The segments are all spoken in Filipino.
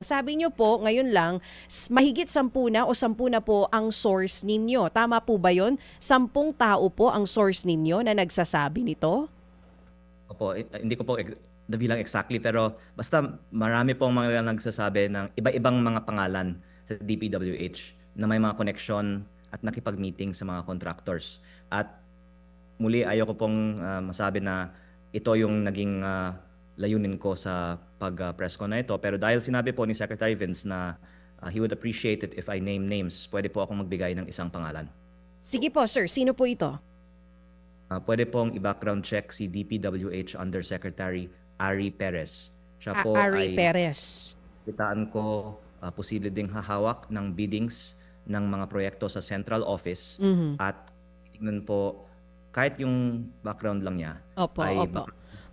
Sabi niyo po, ngayon lang, mahigit 10 na o 10 na po ang source ninyo. Tama po ba yun? 10 tao po ang source ninyo na nagsasabi nito? Opo, hindi ko po nabilang exactly, pero basta marami pong mga nagsasabi ng iba-ibang mga pangalan sa DPWH na may mga connection at nakipag-meeting sa mga contractors. At muli, ayoko pong masabi na ito yung naging layunin ko sa pag-press con na ito. Pero dahil sinabi po ni Secretary Vince na he would appreciate it if I name names, pwede po akong magbigay ng isang pangalan. Sige po, sir. Sino po ito? Pwede pong i-background check si DPWH Undersecretary Ari Perez. Siya po Ari Perez. Kitaan ko posible ding hahawak ng biddings ng mga proyekto sa central office. At tingnan po, kahit yung background lang niya,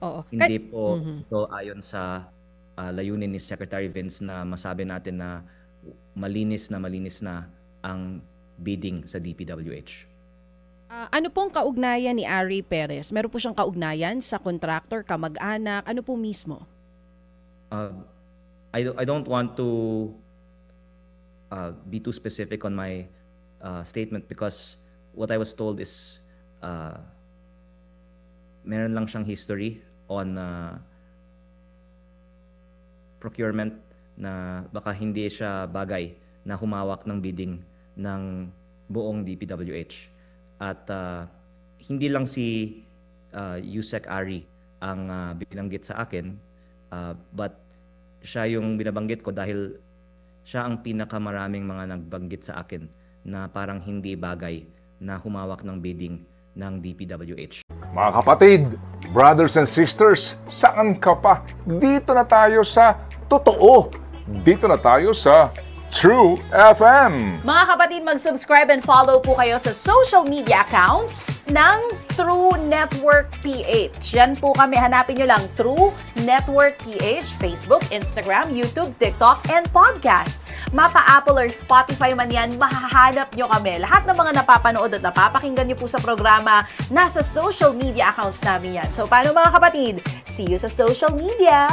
hindi po ito ayon sa layunin ni Secretary Vince na masabi natin na malinis na ang bidding sa DPWH. Ano pong kaugnayan ni Ari Perez? Meron po siyang kaugnayan sa contractor, kamag-anak? Ano po mismo? I don't want to be too specific on my statement because what I was told is meron lang siyang history on procurement na baka hindi siya bagay na humawak ng bidding ng buong DPWH. At hindi lang si Yusek Ari ang binanggit sa akin, but siya yung binabanggit ko dahil siya ang pinakamaraming mga nagbanggit sa akin na parang hindi bagay na humawak ng bidding ng DPWH. Mga kapatid, brothers and sisters, saan ka pa? Dito na tayo sa totoo. Dito na tayo sa True FM. Mga kapatid, mag-subscribe and follow po kayo sa social media accounts ng True Network PH. Yan po kami. Hanapin nyo lang True Network PH, Facebook, Instagram, YouTube, TikTok, and podcast. Mapa Apple or Spotify man yan, mahahanap nyo kami. Lahat ng mga napapanood at napapakinggan nyo po sa programa, nasa social media accounts namin yan. So, paano mga kapatid? See you sa social media!